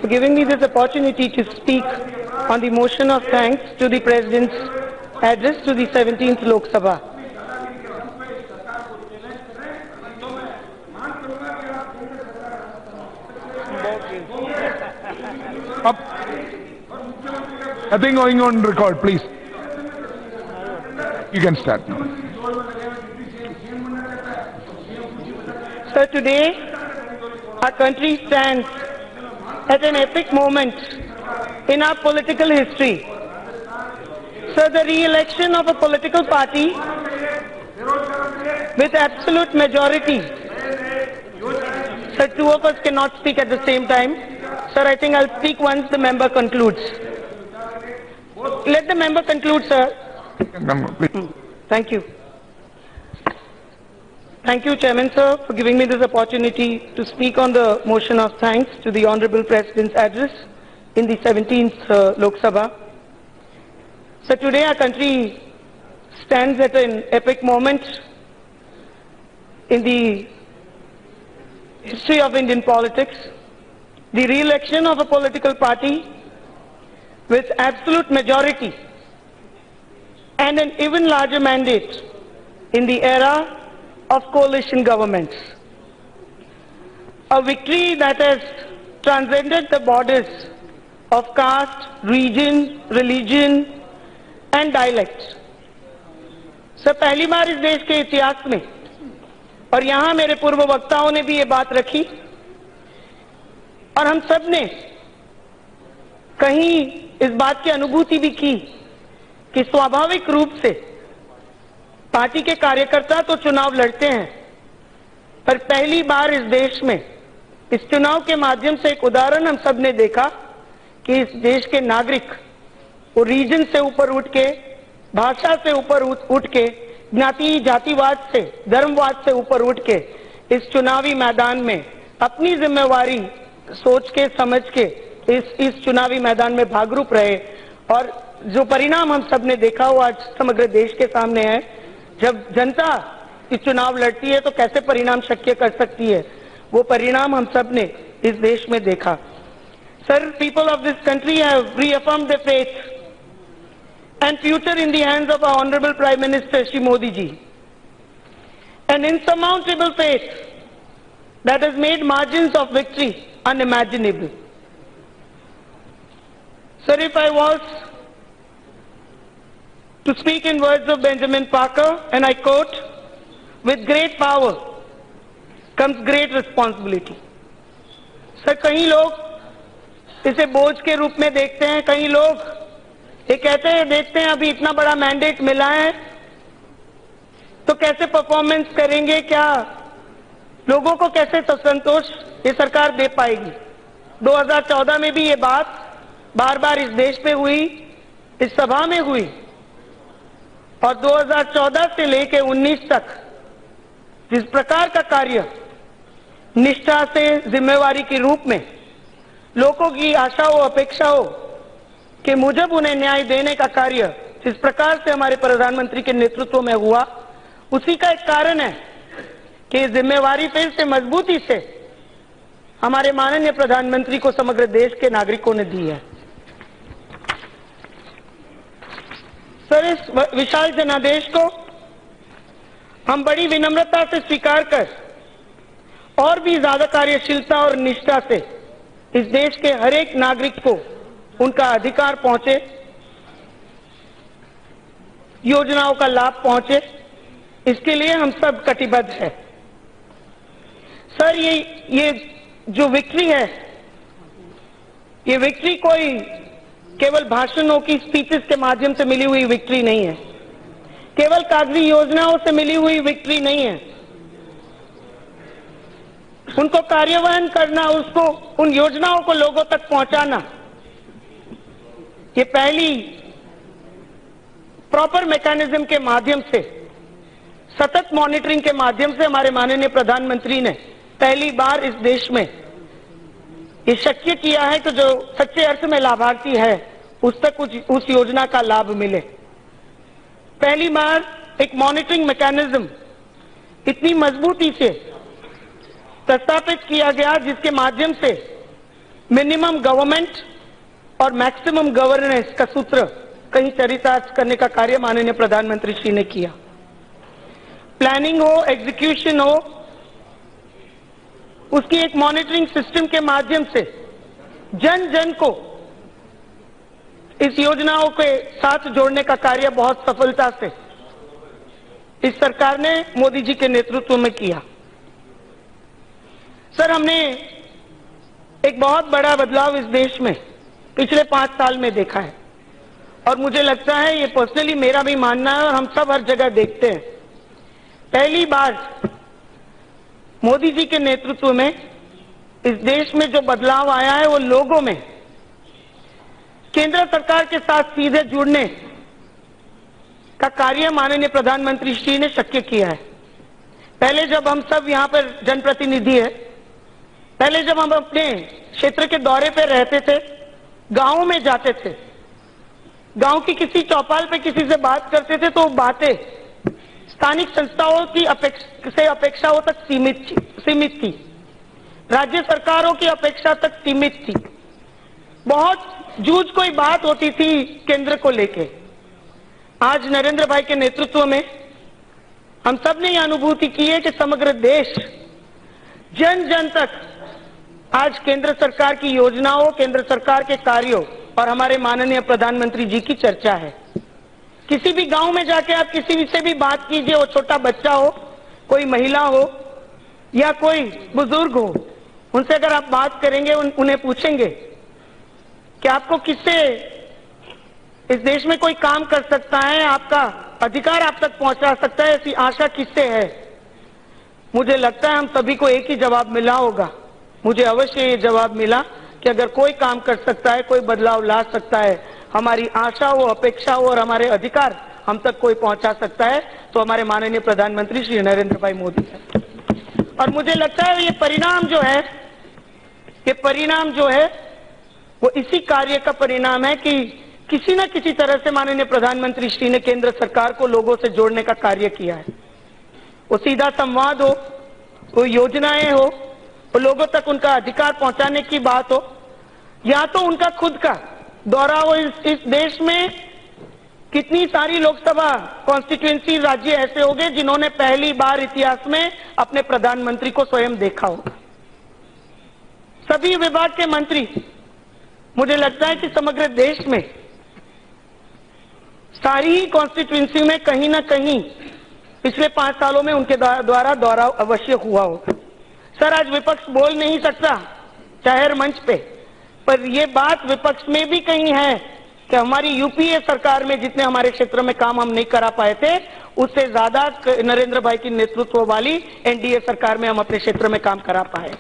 for giving me this opportunity to speak on the motion of thanks to the President's address to the 17th Lok Sabha. Nothing going on record, please. You can start now. Sir, today our country stands at an epic moment in our political history. Sir, the re-election of a political party with absolute majority. Sir, two of us cannot speak at the same time. Sir, I think I'll speak once the member concludes. Let the member conclude, sir. Thank you. Thank you, Chairman, sir, for giving me this opportunity to speak on the motion of thanks to the Honorable President's address in the 17th Lok Sabha. So today our country stands at an epic moment in the history of Indian politics. The re-election of a political party with absolute majority and an even larger mandate in the era of coalition governments. A victory that has transcended the borders of caste, region, religion and dialect. Sir, पहली बार इस देश के इतिहास में, और यहां मेरे पूर्व वक्ताओं ने भी ये बात रखी और हम सब ने कहीं इस बात की अनुभूति भी की कि स्वाभाविक रूप से पार्टी के कार्यकर्ता तो चुनाव लड़ते हैं, पर पहली बार इस देश में इस चुनाव के माध्यम से एक उदाहरण हम सब ने देखा कि इस देश के नागरिक वो रीजन से ऊपर उठ के, भाषा से ऊपर उठ के, ज्ञाति जातिवाद से, धर्मवाद से ऊपर उठ के इस चुनावी मैदान में अपनी जिम्मेवारी सोच के, समझ के इस चुनावी मैदान में भागरूप रहे और जो परिणाम हम सब ने देखा वो आज समग्र देश के सामने है। जब जनता इस चुनाव लड़ती है तो कैसे परिणाम शक्य कर सकती है, वो परिणाम हम सब ने इस देश में देखा। Sir, people of this country have reaffirmed their faith and future in the hands of our Honorable Prime Minister Shri Modi ji. An insurmountable faith that has made margins of victory unimaginable. Sir, if I was to speak in words of Benjamin Parker, and I quote, with great power comes great responsibility. Sir, कई लोग इसे बोझ के रूप में देखते हैं, कई लोग ये कहते हैं, देखते हैं अभी इतना बड़ा मैंडेट मिला है तो कैसे परफॉर्मेंस करेंगे, क्या लोगों को कैसे संतोष ये सरकार दे पाएगी। 2014 में भी ये बात बार बार इस देश पे हुई, इस सभा में हुई और 2014 से लेकर 19 तक जिस प्रकार का कार्य निष्ठा से, जिम्मेवारी के रूप में लोगों की आशा हो, अपेक्षा हो कि मुझे उन्हें न्याय देने का कार्य जिस प्रकार से हमारे प्रधानमंत्री के नेतृत्व में हुआ, उसी का एक कारण है कि जिम्मेवारी फिर से मजबूती से हमारे माननीय प्रधानमंत्री को समग्र देश के नागरिकों ने दी है। सर, इस विशाल जनादेश को हम बड़ी विनम्रता से स्वीकार कर और भी ज्यादा कार्यशीलता और निष्ठा से इस देश के हर एक नागरिक को उनका अधिकार पहुंचे, योजनाओं का लाभ पहुंचे, इसके लिए हम सब कटिबद्ध हैं। सर, ये जो विक्ट्री है, ये विक्ट्री कोई केवल भाषणों की, स्पीचेस के माध्यम से मिली हुई विक्ट्री नहीं है, केवल कागजी योजनाओं से मिली हुई विक्ट्री नहीं है। उनको कार्यान्वयन करना, उसको, उन योजनाओं को लोगों तक पहुंचाना, ये पहली प्रॉपर मैकेनिज्म के माध्यम से, सतत मॉनिटरिंग के माध्यम से हमारे माननीय प्रधानमंत्री ने पहली बार इस देश में ये शक्य किया है कि जो सच्चे अर्थ में लाभार्थी है उस तक उस योजना का लाभ मिले। पहली बार एक मॉनिटरिंग मैकेनिज्म इतनी मजबूती से प्रस्तावित किया गया जिसके माध्यम से मिनिमम गवर्नमेंट और मैक्सिमम गवर्नेंस का सूत्र कहीं चरितार्थ करने का कार्य माननीय प्रधानमंत्री श्री ने किया। प्लानिंग हो, एग्जीक्यूशन हो, उसकी एक मॉनिटरिंग सिस्टम के माध्यम से जन जन को इस योजनाओं के साथ जोड़ने का कार्य बहुत सफलता से इस सरकार ने मोदी जी के नेतृत्व में किया। सर, हमने एक बहुत बड़ा बदलाव इस देश में पिछले 5 साल में देखा है और मुझे लगता है, ये पर्सनली मेरा भी मानना है और हम सब हर जगह देखते हैं, पहली बार मोदी जी के नेतृत्व में इस देश में जो बदलाव आया है वो लोगों में केंद्र सरकार के साथ सीधे जुड़ने का कार्य माननीय प्रधानमंत्री श्री ने शक्य किया है। पहले जब हम सब यहाँ पर जनप्रतिनिधि है, पहले जब हम अपने क्षेत्र के दौरे पे रहते थे, गांवों में जाते थे, गांव की किसी चौपाल पे किसी से बात करते थे तो वो बातें स्थानिक संस्थाओं की अपेक्षाओं तक सीमित थी, राज्य सरकारों की अपेक्षा तक सीमित थी। बहुत जूझ कोई बात होती थी केंद्र को लेके। आज नरेंद्र भाई के नेतृत्व में हम सब ने यह अनुभूति की है कि समग्र देश जन जन तक आज केंद्र सरकार की योजनाओं, केंद्र सरकार के कार्यों और हमारे माननीय प्रधानमंत्री जी की चर्चा है। किसी भी गांव में जाके आप किसी से भी बात कीजिए, वो छोटा बच्चा हो, कोई महिला हो या कोई बुजुर्ग हो, उनसे अगर आप बात करेंगे, उन्हें पूछेंगे कि आपको किससे इस देश में कोई काम कर सकता है, आपका अधिकार आप तक पहुंचा सकता है, ऐसी आशा किससे है, मुझे लगता है हम सभी को एक ही जवाब मिला होगा। मुझे अवश्य ये जवाब मिला कि अगर कोई काम कर सकता है, कोई बदलाव ला सकता है, हमारी आशा हो, अपेक्षा हो और हमारे अधिकार हम तक कोई पहुंचा सकता है, तो हमारे माननीय प्रधानमंत्री श्री नरेंद्र भाई मोदी है। और मुझे लगता है ये परिणाम जो है वो इसी कार्य का परिणाम है कि किसी न किसी तरह से माननीय प्रधानमंत्री श्री ने केंद्र सरकार को लोगों से जोड़ने का कार्य किया है। वो सीधा संवाद हो, वो योजनाएं हो, वो लोगों तक उनका अधिकार पहुंचाने की बात हो, या तो उनका खुद का दौरा हो। इस देश में कितनी सारी लोकसभा कॉन्स्टिट्यूएंसी राज्य ऐसे हो गए जिन्होंने पहली बार इतिहास में अपने प्रधानमंत्री को स्वयं देखा होगा। सभी विभाग के मंत्री, मुझे लगता है कि समग्र देश में सारी ही कॉन्स्टिट्यूएंसी में कहीं ना कहीं पिछले 5 सालों में उनके द्वारा दौरा अवश्य हुआ होगा। सर, आज विपक्ष बोल नहीं सकता जाहिर मंच पे, पर यह बात विपक्ष में भी कहीं है कि हमारी यूपीए सरकार में जितने हमारे क्षेत्र में काम हम नहीं करा पाए थे, उससे ज्यादा नरेंद्र भाई की नेतृत्व वाली एनडीए सरकार में हम अपने क्षेत्र में काम करा पाए।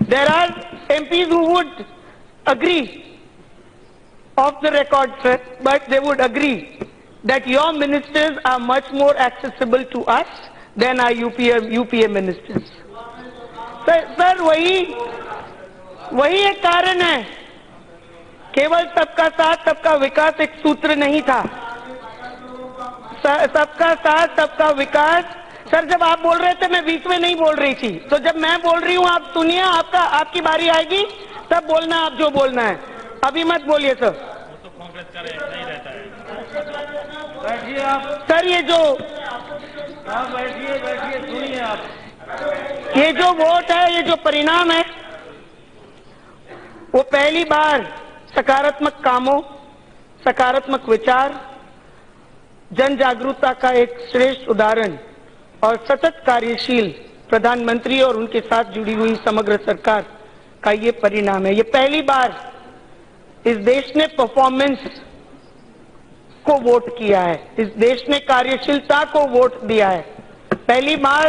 There are MPs who would agree off the record, sir, but they would agree that your ministers are much more accessible to us than our UPA ministers. Sir, वही एक कारण है। केवल सबका साथ सबका विकास एक सूत्र नहीं था। सबका साथ सबका विकास। सर, जब आप बोल रहे थे मैं बीच में नहीं बोल रही थी, तो जब मैं बोल रही हूँ आप सुनिए, आपकी बारी आएगी तब बोलना आप जो बोलना है, अभी मत बोलिए सर। तो कांग्रेस का नहीं रहता है। बैठिए आप। सर, ये जो बैठिए सुनिए आप। ये जो वोट है, ये जो परिणाम है, वो पहली बार सकारात्मक कामों, सकारात्मक विचार, जन जागरूकता का एक श्रेष्ठ उदाहरण और सतत कार्यशील प्रधानमंत्री और उनके साथ जुड़ी हुई समग्र सरकार का ये परिणाम है। ये पहली बार इस देश ने परफॉर्मेंस को वोट किया है, इस देश ने कार्यशीलता को वोट दिया है। पहली बार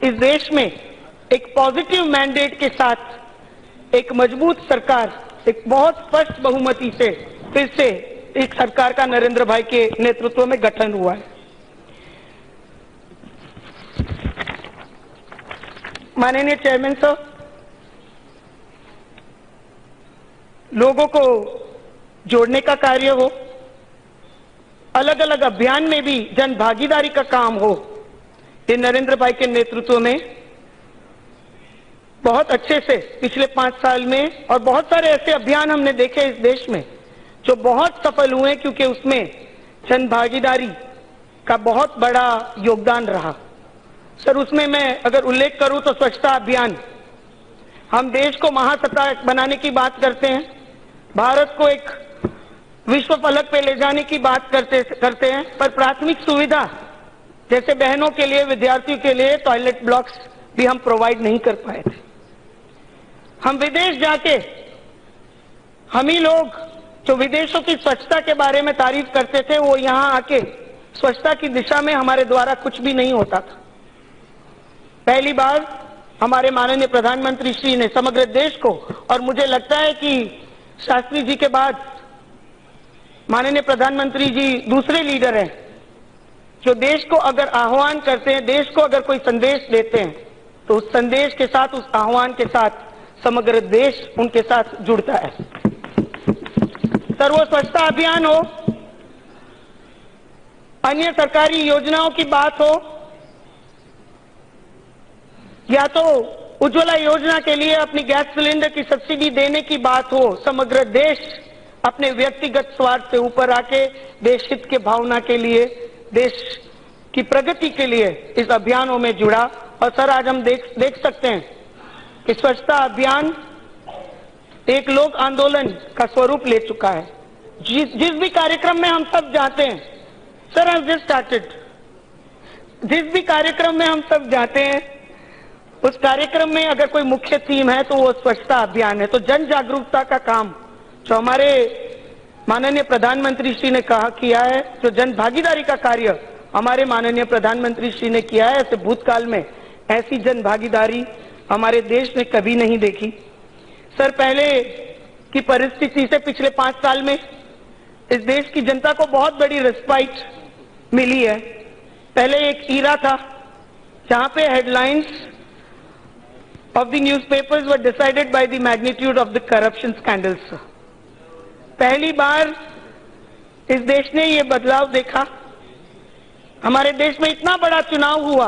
इस देश में एक पॉजिटिव मैंडेट के साथ एक मजबूत सरकार, एक बहुत स्पष्ट बहुमति से फिर से एक सरकार का नरेंद्र भाई के नेतृत्व में गठन हुआ है। माननीय चेयरमैन साहब, लोगों को जोड़ने का कार्य हो, अलग अलग अभियान में भी जन भागीदारी का काम हो, ये नरेंद्र भाई के नेतृत्व में बहुत अच्छे से पिछले 5 साल में, और बहुत सारे ऐसे अभियान हमने देखे इस देश में जो बहुत सफल हुए क्योंकि उसमें जन भागीदारी का बहुत बड़ा योगदान रहा। सर, उसमें मैं अगर उल्लेख करूं तो स्वच्छता अभियान, हम देश को महासत्ता बनाने की बात करते हैं, भारत को एक विश्व फलक पे ले जाने की बात करते हैं, पर प्राथमिक सुविधा जैसे बहनों के लिए, विद्यार्थियों के लिए टॉयलेट ब्लॉक्स भी हम प्रोवाइड नहीं कर पाए थे। हम विदेश जाके, हम ही लोग जो विदेशों की स्वच्छता के बारे में तारीफ करते थे, वो यहां आके स्वच्छता की दिशा में हमारे द्वारा कुछ भी नहीं होता था। पहली बार हमारे माननीय प्रधानमंत्री श्री ने समग्र देश को, और मुझे लगता है कि शास्त्री जी के बाद माननीय प्रधानमंत्री जी दूसरे लीडर हैं जो देश को अगर आह्वान करते हैं, देश को अगर कोई संदेश देते हैं, तो उस संदेश के साथ, उस आह्वान के साथ समग्र देश उनके साथ जुड़ता है। सर, वो स्वच्छता अभियान हो, अन्य सरकारी योजनाओं की बात हो, या तो उज्ज्वला योजना के लिए अपनी गैस सिलेंडर की सब्सिडी देने की बात हो, समग्र देश अपने व्यक्तिगत स्वार्थ से ऊपर आके देश हित के भावना के लिए, देश की प्रगति के लिए इस अभियानों में जुड़ा। और सर, आज हम देख सकते हैं कि स्वच्छता अभियान एक लोक आंदोलन का स्वरूप ले चुका है। जिस भी कार्यक्रम में हम सब जाते हैं, सर आई जस्ट स्टार्टेड, जिस भी कार्यक्रम में हम सब जाते हैं, उस कार्यक्रम में अगर कोई मुख्य थीम है तो वो स्वच्छता अभियान है। तो जन जागरूकता का काम जो हमारे माननीय प्रधानमंत्री श्री ने किया है, जो जन भागीदारी का कार्य हमारे माननीय प्रधानमंत्री श्री ने किया है, ऐसे भूतकाल में ऐसी जन भागीदारी हमारे देश ने कभी नहीं देखी। सर, पहले की परिस्थिति से पिछले 5 साल में इस देश की जनता को बहुत बड़ी रिस्पाइट मिली है। पहले एक ईरा था जहां पे headlines of the newspapers were decided by the magnitude of the corruption scandals. पहली बार इस देश ने ये बदलाव देखा। हमारे देश में इतना बड़ा चुनाव हुआ,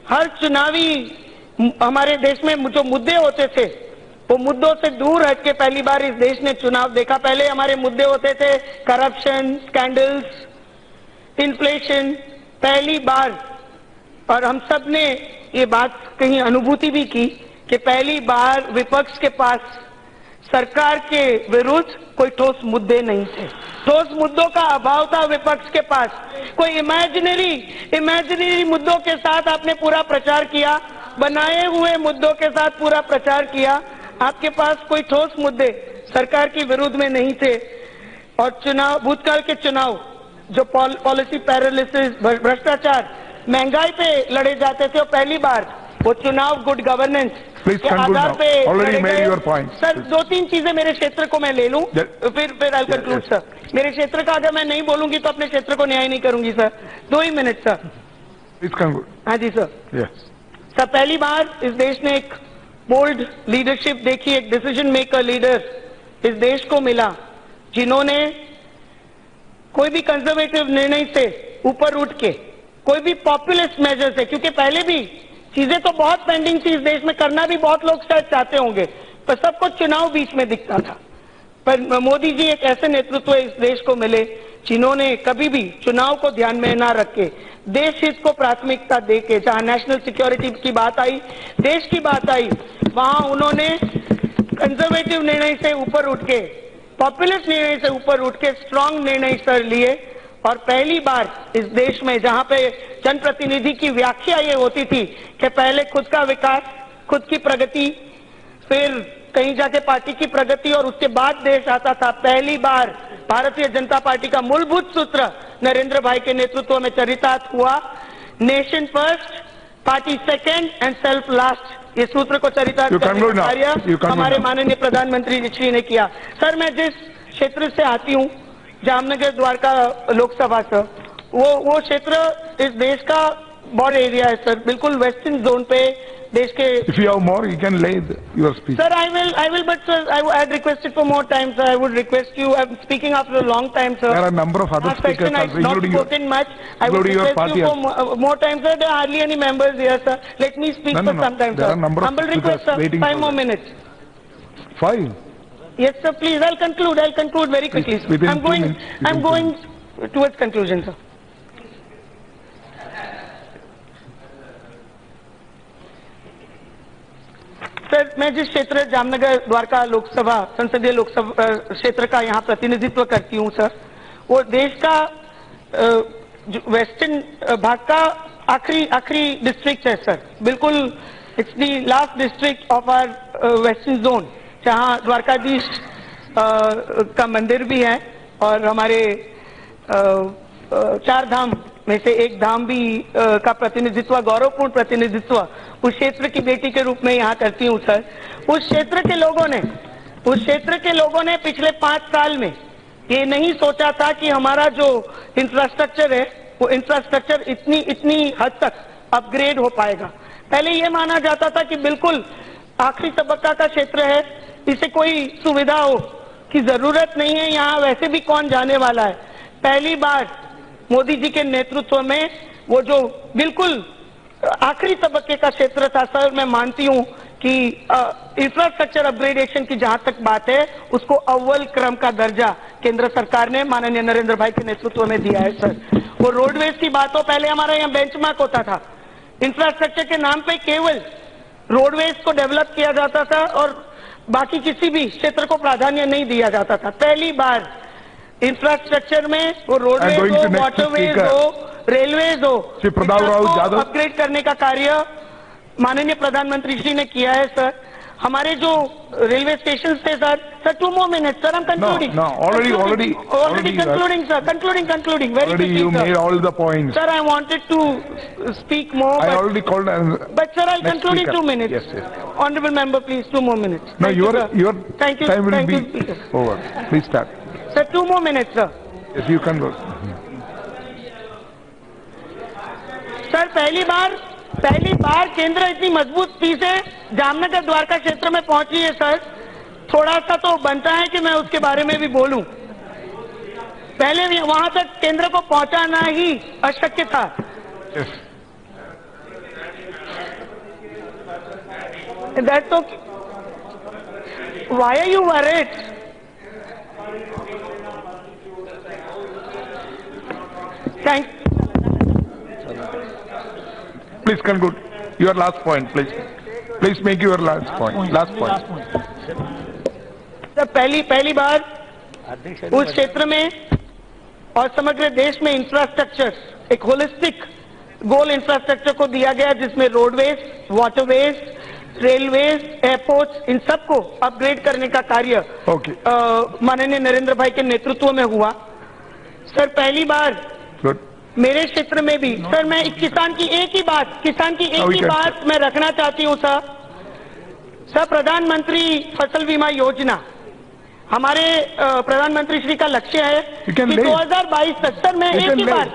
हर चुनावी हमारे देश में जो मुद्दे होते थे वो मुद्दों से दूर हटके पहली बार इस देश ने चुनाव देखा। पहले हमारे मुद्दे होते थे करप्शन, स्कैंडल्स, इन्फ्लेशन। पहली बार, और हम सब ने ये बात कहीं अनुभूति भी की कि पहली बार विपक्ष के पास सरकार के विरुद्ध कोई ठोस मुद्दे नहीं थे, ठोस मुद्दों का अभाव था विपक्ष के पास। कोई इमेजिनरी मुद्दों के साथ आपने पूरा प्रचार किया, बनाए हुए मुद्दों के साथ पूरा प्रचार किया, आपके पास कोई ठोस मुद्दे सरकार के विरुद्ध में नहीं थे। और चुनाव, भूतकाल के चुनाव जो पॉलिसी पैरालिसिस, भ्रष्टाचार, महंगाई पे लड़े जाते थे, और पहली बार वो चुनाव गुड गवर्नेंस के आधार पे लड़े गए। सर, 2-3 चीजें मेरे क्षेत्र को मैं ले लूं, फिर आई कंक्लूड सर। मेरे क्षेत्र का अगर मैं नहीं बोलूंगी तो अपने क्षेत्र को न्याय नहीं करूंगी सर। 2 ही मिनट सर। हाँ जी सर। सर, पहली बार इस देश ने एक बोल्ड लीडरशिप देखी, एक डिसीजन मेकर लीडर इस देश को मिला जिन्होंने कोई भी कंजर्वेटिव निर्णय से ऊपर उठ के, कोई भी पॉपुलिस्ट मेजर से, क्योंकि पहले भी चीजें तो बहुत पेंडिंग थी इस देश में, करना भी बहुत लोग शायद चाहते होंगे, पर सबको चुनाव बीच में दिखता था। पर मोदी जी एक ऐसे नेतृत्व इस देश को मिले जिन्होंने कभी भी चुनाव को ध्यान में ना रख के, देश हित को प्राथमिकता देके, जहां नेशनल सिक्योरिटी की बात आई, देश की बात आई, वहां उन्होंने कंजर्वेटिव निर्णय से ऊपर उठ के, पॉपुलिस्ट निर्णय से ऊपर उठ के स्ट्रांग निर्णय सर लिए। और पहली बार इस देश में जहां पे जनप्रतिनिधि की व्याख्या ये होती थी कि पहले खुद का विकास, खुद की प्रगति, फिर कहीं जाके पार्टी की प्रगति और उसके बाद देश आता था, पहली बार भारतीय जनता पार्टी का मूलभूत सूत्र नरेंद्र भाई के नेतृत्व में चरितार्थ हुआ। Nation first, party second and self last, ये सूत्र को चरितार्थ करने का कार्य हमारे माननीय प्रधानमंत्री श्री ने किया। सर, मैं जिस क्षेत्र से आती हूँ, जामनगर द्वारका लोकसभा से, वो क्षेत्र इस देश का बॉर्डर एरिया है सर, बिल्कुल वेस्टर्न जोन पे देश के If you have more, you can lay your speech. Sir, I will, but sir, I had requested for more time, sir. I would request you. I'm speaking after a long time, sir. There are a number of other Last speakers question, I've also, not including your, spoken much. I would including your request you party. for more time, sir. There are hardly any members here, sir. Let me speak No, for some time, there sir. are a number of Humble speakers request, sir. waiting 5 for more that. minutes. 5. Yes, sir. Please, I'll conclude very quickly. Please, within I'm 2 going. minutes, I'm going towards conclusion, sir. Sir, मैं जिस क्षेत्र जामनगर द्वारका लोकसभा संसदीय लोकसभा क्षेत्र का यहाँ प्रतिनिधित्व करती हूँ सर, वो देश का वेस्टर्न भाग का आखिरी डिस्ट्रिक्ट है सर, बिल्कुल it's the last district of our western zone, जहाँ द्वारकाधीश का मंदिर भी है और हमारे 4 धाम में से एक धाम भी का प्रतिनिधित्व, गौरवपूर्ण प्रतिनिधित्व उस क्षेत्र की बेटी के रूप में यहाँ करती हूँ सर। उस क्षेत्र के लोगों ने पिछले 5 साल में ये नहीं सोचा था कि हमारा जो इंफ्रास्ट्रक्चर है वो इंफ्रास्ट्रक्चर इतनी हद तक अपग्रेड हो पाएगा। पहले ये माना जाता था कि बिल्कुल आखिरी तबक्का का क्षेत्र है, इसे कोई सुविधा हो की जरूरत नहीं है, यहाँ वैसे भी कौन जाने वाला है। पहली बार मोदी जी के नेतृत्व में वो जो बिल्कुल आखिरी तबक्के का क्षेत्र था सर, मैं मानती हूं कि इंफ्रास्ट्रक्चर अपग्रेडेशन की जहां तक बात है उसको अव्वल क्रम का दर्जा केंद्र सरकार ने माननीय नरेंद्र भाई के नेतृत्व में दिया है सर। वो रोडवेज की बात हो, पहले हमारा यहाँ बेंचमार्क होता था, इंफ्रास्ट्रक्चर के नाम पे केवल रोडवेज को डेवलप किया जाता था और बाकी किसी भी क्षेत्र को प्राधान्य नहीं दिया जाता था। पहली बार इंफ्रास्ट्रक्चर में वो रोडवेज हो, वाटरवेज हो, रेलवेज हो, अपग्रेड करने का कार्य माननीय प्रधानमंत्री जी ने किया है सर। हमारे जो रेलवे स्टेशन थे sir 2 more minutes sir, I'm concluding. No, already concluding sir, concluding very quickly you sir. made all the points. Sir, I wanted to speak more. I already called. But sir, I'll conclude in 2 minutes. Yes. Honorable member, please 2 more minutes. No, Thank your Thank you, time will thank be you, over. Please start. Sir, 2 more minutes sir. Yes, you can go. Sir, पहली बार केंद्र इतनी मजबूती से जामनगर द्वारका क्षेत्र में पहुंची है sir. थोड़ा सा तो बनता है कि मैं उसके बारे में भी बोलूं। पहले भी वहां तक केंद्र को पहुंचाना ही अशक्य था। Yes. That's okay. Why are you worried? Thank you. Please conclude. Your last point, please. Please make your last point. Last point. Sir, पहली बार उस क्षेत्र में और समग्र देश में इंफ्रास्ट्रक्चर एक होलिस्टिक गोल इंफ्रास्ट्रक्चर को दिया गया, जिसमें रोडवेज, वाटरवेज, रेलवेज, एयरपोर्ट्स, इन सबको अपग्रेड करने का कार्य माननीय नरेंद्र भाई के नेतृत्व में हुआ। सर, पहली बार मेरे क्षेत्र में भी सर, मैं किसान की एक ही बात मैं रखना चाहती हूं सर, प्रधानमंत्री फसल बीमा योजना हमारे प्रधानमंत्री श्री का लक्ष्य है कि 2022 तक सर मैं एक ही बार